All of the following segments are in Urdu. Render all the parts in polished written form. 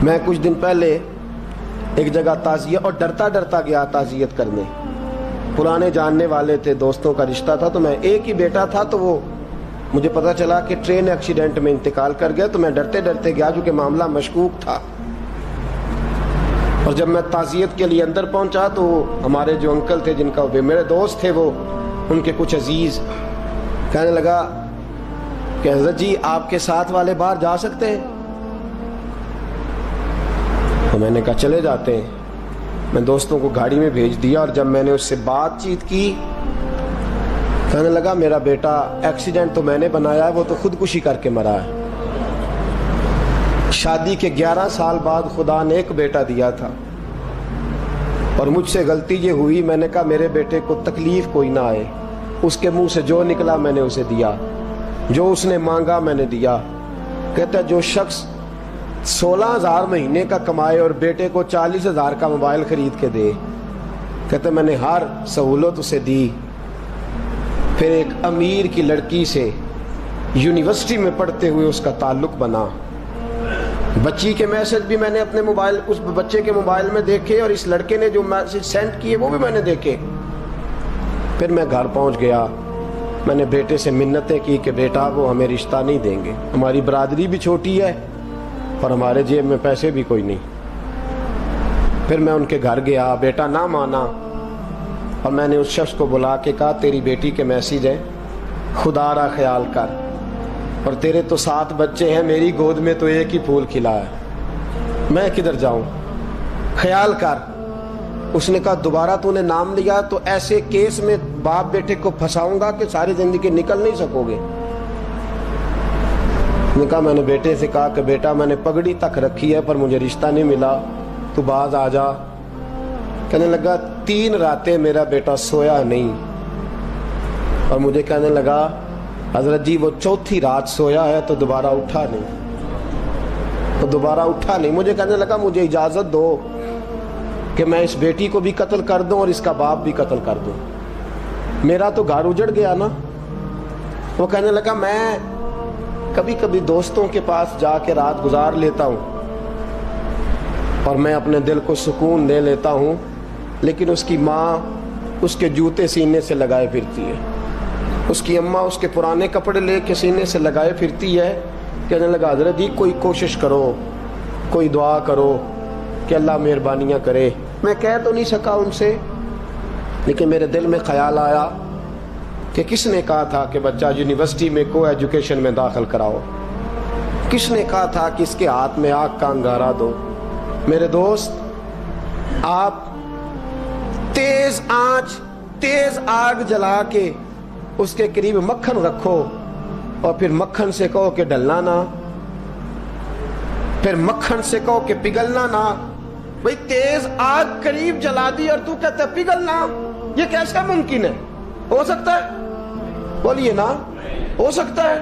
میں کچھ دن پہلے ایک جگہ تعزیت اور ڈرتا ڈرتا گیا تعزیت کرنے. پرانے جاننے والے تھے, دوستوں کا رشتہ تھا, تو میں ایک ہی بیٹا تھا, تو وہ مجھے پتا چلا کہ ٹرین ایکسیڈنٹ میں انتقال کر گیا. تو میں ڈرتے ڈرتے گیا کیونکہ معاملہ مشکوک تھا. اور جب میں تعزیت کے لیے اندر پہنچا تو ہمارے جو انکل تھے, جن کا میرے دوست تھے, وہ ان کے کچھ عزیز کہنے لگا کہ حضرت جی آپ کے ساتھ والے باہر جا سکتے ہیں؟ تو میں نے کہا چلے جاتے ہیں. میں دوستوں کو گاڑی میں بھیج دیا, اور جب میں نے اس سے بات چیت کی, کہنے لگا میرا بیٹا ایکسیڈنٹ تو میں نے بنایا ہے, وہ تو خودکشی کر کے مرا ہے. شادی کے 11 سال بعد خدا نے ایک بیٹا دیا تھا, اور مجھ سے غلطی یہ ہوئی, میں نے کہا میرے بیٹے کو تکلیف کوئی نہ آئے. اس کے منہ سے جو نکلا میں نے اسے دیا, جو اس نے مانگا میں نے دیا. کہتا ہے جو شخص 16,000 مہینے کا کمائے اور بیٹے کو 40,000 کا موبائل خرید کے دے, کہتا ہے میں نے ہر سہولت اسے دی. پھر ایک امیر کی لڑکی سے یونیورسٹی میں پڑھتے ہوئے اس کا تعلق بنا. بچی کے میسج بھی میں نے اپنے موبائل, اس بچے کے موبائل میں دیکھے, اور اس لڑکے نے جو میسج سینڈ کیے وہ بھی میں نے دیکھے. پھر میں گھر پہنچ گیا, میں نے بیٹے سے منتیں کی کہ بیٹا وہ ہمیں رشتہ نہیں دیں گے, ہماری برادری بھی چھوٹی ہے اور ہمارے جیب میں پیسے بھی کوئی نہیں. پھر میں ان کے گھر گیا, بیٹا نہ مانا, اور میں نے اس شخص کو بلا کے کہا تیری بیٹی کے میسیج ہیں, خدا را خیال کر, اور تیرے تو 7 بچے ہیں, میری گود میں تو ایک ہی پھول کھلا ہے, میں کدھر جاؤں, خیال کر. اس نے کہا دوبارہ تو نے نام لیا تو ایسے کیس میں باپ بیٹے کو پھنساؤں گا کہ ساری زندگی نکل نہیں سکو گے. نے کہا میں نے بیٹے سے کہا کہ بیٹا میں نے پگڑی تک رکھی ہے پر مجھے رشتہ نہیں ملا, تو باز آ جا. کہنے لگا 3 راتیں میرا بیٹا سویا نہیں, اور مجھے کہنے لگا حضرت جی وہ 4تھی رات سویا ہے تو دوبارہ اٹھا نہیں. مجھے کہنے لگا مجھے اجازت دو کہ میں اس بیٹی کو بھی قتل کر دوں اور اس کا باپ بھی قتل کر دوں, میرا تو گھر اجڑ گیا نا. وہ کہنے لگا میں کبھی کبھی دوستوں کے پاس جا کے رات گزار لیتا ہوں اور میں اپنے دل کو سکون دے لیتا ہوں, لیکن اس کی ماں اس کے جوتے سینے سے لگائے پھرتی ہے, اس کی اماں اس کے پرانے کپڑے لے کے سینے سے لگائے پھرتی ہے. کہنے لگا حضرت جی کوئی کوشش کرو, کوئی دعا کرو کہ اللہ مہربانیاں کرے. میں کہہ تو نہیں سکا ان سے, لیکن میرے دل میں خیال آیا کہ کس نے کہا تھا کہ بچہ یونیورسٹی میں کو ایجوکیشن میں داخل کراؤ, کس نے کہا تھا کہ اس کے ہاتھ میں آگ کا انگارہ دو. میرے دوست, آپ تیز آنچ تیز آگ جلا کے اس کے قریب مکھن رکھو, اور پھر مکھن سے کہو کہ ڈلنا نہ, پھر مکھن سے کہو کہ پگھلنا نہ. بھئی تیز آگ قریب جلا دی اور تو کہتا ہے پگھلنا, یہ کیسا ممکن ہے؟ ہو سکتا ہے؟ بولیے نا, ہو سکتا ہے؟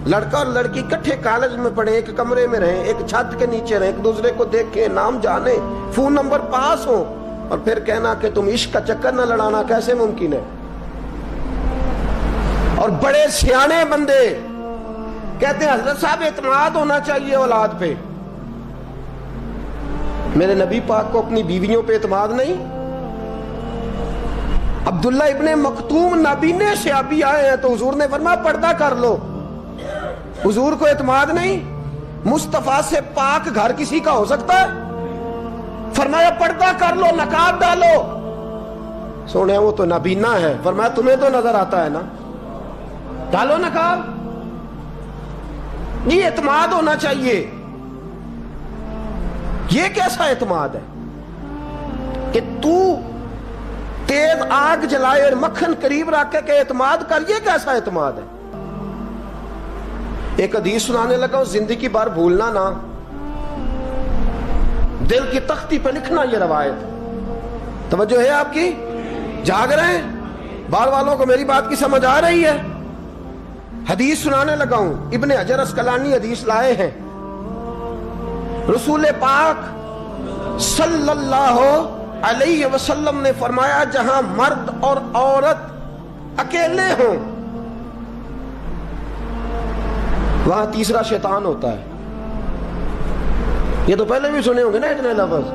لڑکا اور لڑکی کٹھے کالج میں پڑھیں, ایک کمرے میں رہیں, ایک چھت کے نیچے رہیں, ایک دوسرے کو دیکھیں, نام جانیں, فون نمبر پاس ہو, اور پھر کہنا کہ تم عشق کا چکر نہ لڑانا, کیسے ممکن ہے؟ اور بڑے سیانے بندے کہتے ہیں حضرت صاحب اعتماد ہونا چاہیے اولاد پہ. میرے نبی پاک کو اپنی بیویوں پہ اعتماد نہیں؟ عبداللہ ابن مکتوم نابینے سے ابھی آئے ہیں تو حضور نے فرمایا پردہ کر لو. حضور کو اعتماد نہیں؟ مصطفیٰ سے پاک گھر کسی کا ہو سکتا ہے؟ فرمایا پردہ کر لو, نقاب ڈالو. سونے وہ تو نابینا ہے, فرمایا تمہیں تو نظر آتا ہے نا, ڈالو نقاب. یہ اعتماد ہونا چاہیے. یہ کیسا اعتماد ہے کہ تو تیز آگ جلائے اور مکھن قریب رکھ کے اعتماد کر, یہ کیسا اعتماد ہے؟ ایک حدیث سنانے لگا ہوں, زندگی بھر بھولنا نہ, دل کی تختی پہ لکھنا یہ روایت. توجہ ہے آپ کی؟ جاگ رہے ہیں؟ باہر والوں کو میری بات کی سمجھ آ رہی ہے؟ حدیث سنانے لگا ہوں, ابن حجر اسقلانی حدیث لائے ہیں. رسول پاک صلی اللہ علیہ وسلم نے فرمایا جہاں مرد اور عورت اکیلے ہوں وہاں تیسرا شیطان ہوتا ہے. یہ تو پہلے بھی سنے ہوں گے نا اتنے لفظ.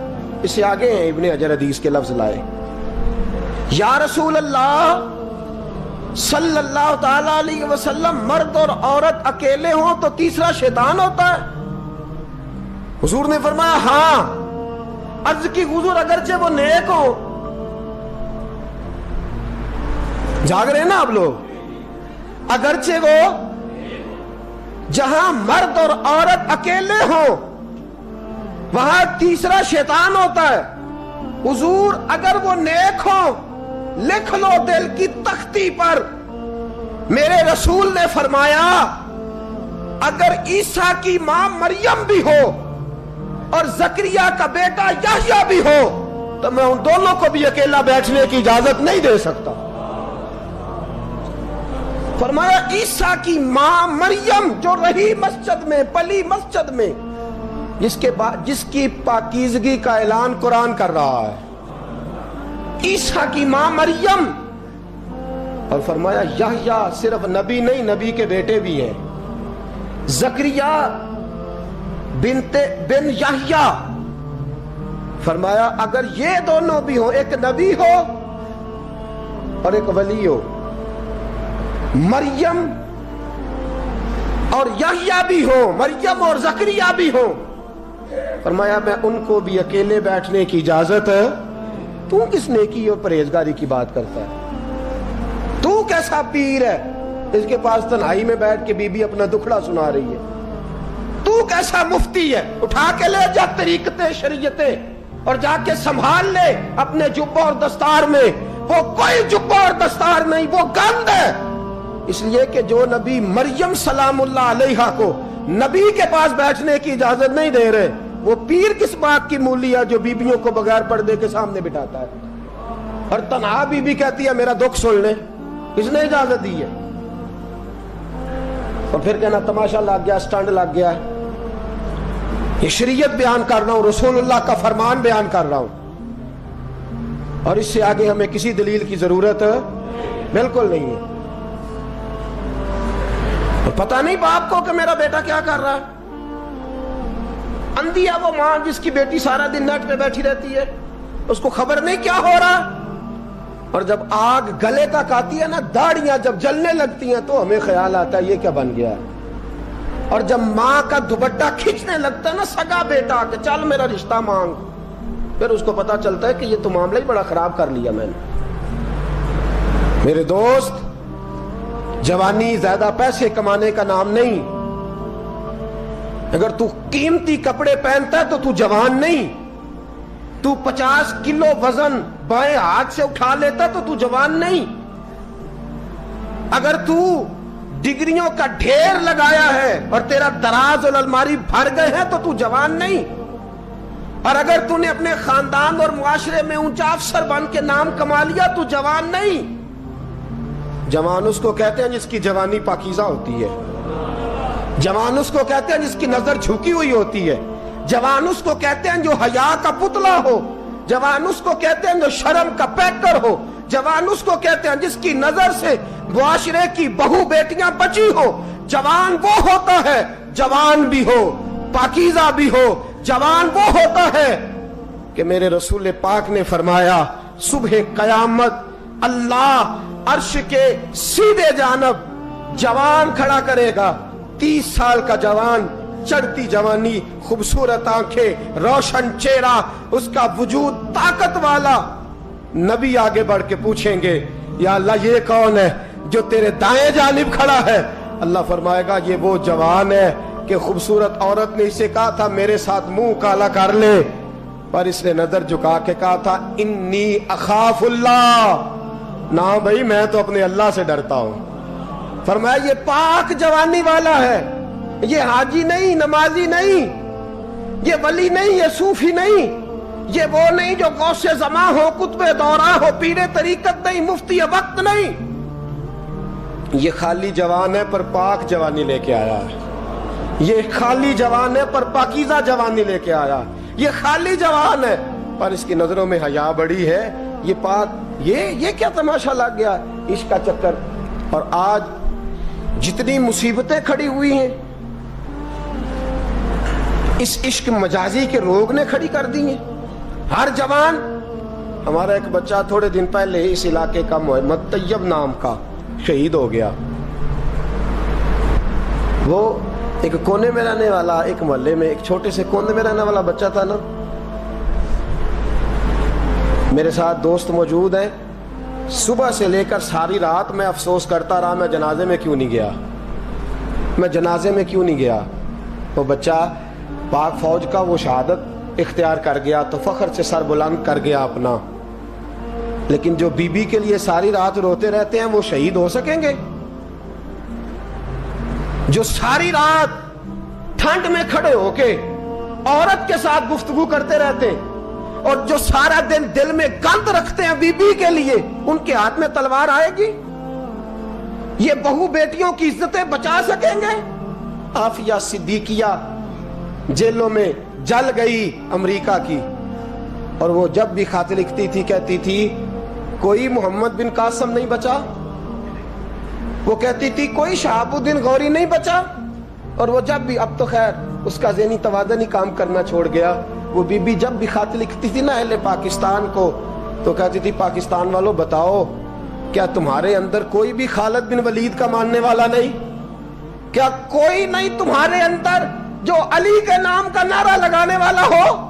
اس سے آگے ہیں ابن حجر حدیث کے لفظ لائے. یا رسول اللہ صلی اللہ تعالی علیہ وسلم، مرد اور عورت اکیلے ہوں تو تیسرا شیطان ہوتا ہے؟ حضور نے فرمایا ہاں. عرض کی حضور اگرچہ وہ نیک ہو. جاگ رہے ہیں نا آپ لوگ؟ اگرچہ وہ جہاں مرد اور عورت اکیلے ہوں وہاں تیسرا شیطان ہوتا ہے. حضور اگر وہ نیک ہو لکھ لو دل کی تختی پر. میرے رسول نے فرمایا اگر عیسیٰ کی ماں مریم بھی ہو اور زکریا کا بیٹا یحییٰ بھی ہو تو میں ان دونوں کو بھی اکیلا بیٹھنے کی اجازت نہیں دے سکتا. فرمایا عیسیٰ کی ماں مریم جو رہی مسجد میں، پلی مسجد میں، جس کی پاکیزگی کا اعلان قرآن کر رہا ہے، عیسیٰ کی ماں مریم. اور فرمایا یحییٰ صرف نبی نہیں، نبی کے بیٹے بھی ہیں. زکریا بن یحییٰ. فرمایا اگر یہ دونوں بھی ہوں، ایک نبی ہو اور ایک ولی ہو، مریم اور یحییٰ بھی ہو، مریم اور زکریا بھی ہو، فرمایا میں ان کو بھی اکیلے بیٹھنے کی اجازت ہے. تو کس نیکی اور پرہیزگاری کی بات کرتا ہے؟ تو کیسا پیر ہے اس کے پاس تنہائی میں بیٹھ کے بی بی اپنا دکھڑا سنا رہی ہے؟ تو کیسا مفتی ہے؟ اٹھا کے لے جا طریقتیں شریعتیں اور جا کے سنبھال لے اپنے جبہ اور دستار میں. وہ کوئی جبہ اور دستار نہیں، وہ گند ہے. اس لیے کہ جو نبی مریم سلام اللہ علیہا کو نبی کے پاس بیٹھنے کی اجازت نہیں دے رہے، وہ پیر کس بات کی مولی ہے جو بیبیوں کو بغیر پردے کے سامنے بٹھاتا ہے؟ اور تنہا بی بی کہتی ہے میرا دکھ سن لے، کس نے اجازت دی ہے؟ اور پھر کہنا تماشا لگ گیا، سٹنڈ لگ گیا ہے. یہ شریعت بیان کر رہا ہوں، رسول اللہ کا فرمان بیان کر رہا ہوں، اور اس سے آگے ہمیں کسی دلیل کی ضرورت بالکل نہیں ہے. پتہ نہیں باپ کو کہ میرا بیٹا کیا کر رہا ہے. اندھی ہے وہ ماں جس کی بیٹی سارا دن نیٹ پہ بیٹھی رہتی ہے، اس کو خبر نہیں کیا ہو رہا. اور جب آگ گلے تک آتی ہے نا، داڑیاں جب جلنے لگتی ہیں تو ہمیں خیال آتا ہے یہ کیا بن گیا ہے. اور جب ماں کا دوپٹہ کھینچنے لگتا ہے نا سگا بیٹا کہ چل میرا رشتہ مانگ، پھر اس کو پتا چلتا ہے کہ یہ تو معاملہ ہی بڑا خراب کر لیا میں نے. میرے دوست، جوانی زیادہ پیسے کمانے کا نام نہیں. اگر تو قیمتی کپڑے پہنتا ہے تو تو جوان نہیں. تو 50 کلو وزن بائیں ہاتھ سے اٹھا لیتا تو تو جوان نہیں. اگر تو ڈگریوں کا ڈھیر لگایا ہے اور تیرا دراز اور الماری بھر گئے ہیں تو تو جوان نہیں. اور اگر تو نے اپنے خاندان اور معاشرے میں اونچا افسر بن کے نام کما لیا تو جوان نہیں. جوان اس کو کہتے ہیں جس کی جوانی پاکیزہ ہوتی ہے. جوان اس کو کہتے ہیں جس کی نظر جھکی ہوئی ہوتی ہے. جوان اس کو کہتے ہیں جو حیا کا پتلا ہو. جوان اس کو کہتے ہیں جو شرم کا پیکر ہو. جوان اس کو کہتے ہیں جس کی نظر سے معاشرے کی بہو بیٹیاں بچی ہو. جوان وہ ہوتا ہے، جوان بھی ہو پاکیزہ بھی ہو. جوان وہ ہوتا ہے کہ میرے رسول پاک نے فرمایا صبح قیامت اللہ عرش کے سیدھے جانب جوان کھڑا کرے گا. 30 سال کا جوان، چڑھتی جوانی، خوبصورت آنکھیں، روشن چہرہ، اس کا وجود طاقت والا. نبی آگے بڑھ کے پوچھیں گے یا اللہ یہ کون ہے جو تیرے دائیں جانب کھڑا ہے؟ اللہ فرمائے گا یہ وہ جوان ہے کہ خوبصورت عورت نے اسے کہا تھا میرے ساتھ منہ کالا کر لے، پر اس نے نظر جھکا کے کہا تھا انی اخاف اللہ. نہ بھائی میں تو اپنے اللہ سے ڈرتا ہوں. فرمایا یہ پاک جوانی والا ہے، یہ حاجی نہیں، نمازی نہیں، یہ ولی نہیں، یہ صوفی نہیں، یہ وہ نہیں جو غوث زماں ہو، قطب دورہ ہو، پیر طریقت نہیں، مفتی وقت نہیں. یہ خالی جوان ہے پر پاک جوانی لے کے آیا ہے. یہ خالی جوان ہے پر پاکیزہ جوانی لے کے آیا. یہ خالی جوان ہے پر اس کی نظروں میں حیا بڑی ہے. یہ پاک، یہ کیا تماشا لگ گیا عشق کا چکر. اور آج جتنی مصیبتیں کھڑی ہوئی ہیں، اس عشق مجازی کے روگ نے کھڑی کر دی ہیں. ہر جوان. ہمارا ایک بچہ تھوڑے دن پہلے اس علاقے کا محمد طیب نام کا شہید ہو گیا. وہ ایک کونے میں رہنے والا, ایک محلے میں ایک چھوٹے سے کونے میں رہنے والا بچہ تھا نا. میرے ساتھ دوست موجود ہیں. صبح سے لے کر ساری رات میں افسوس کرتا رہا میں جنازے میں کیوں نہیں گیا, میں جنازے میں کیوں نہیں گیا. وہ بچہ پاک فوج کا وہ شہادت اختیار کر گیا تو فخر سے سر بلند کر گیا اپنا. لیکن جو بی بی کے لیے ساری رات روتے رہتے ہیں وہ شہید ہو سکیں گے؟ جو ساری رات ٹھنڈ میں کھڑے ہو کے عورت کے ساتھ گفتگو کرتے رہتے ہیں اور جو سارا دن دل میں گند رکھتے ہیں بی بی کے لیے, ان کے ہاتھ میں تلوار آئے گی؟ یہ بہو بیٹیوں کی عزتیں بچا سکیں گے؟ عافیہ صدیقیہ جیلوں میں جل گئی امریکہ کی, اور وہ جب بھی خط لکھتی تھی کہتی تھی کوئی محمد بن قاسم نہیں بچا, وہ کہتی تھی کوئی شہاب الدین غوری نہیں بچا. اور وہ جب بھی, اب تو خیر اس کا ذہنی توازن ہی کام کرنا چھوڑ گیا, وہ بی بی جب بھی خط لکھتی تھی نا اہل پاکستان کو تو کہتی تھی پاکستان والوں بتاؤ کیا تمہارے اندر کوئی بھی خالد بن ولید کا ماننے والا نہیں؟ کیا کوئی نہیں تمہارے اندر جو علی کے نام کا نعرہ لگانے والا ہو؟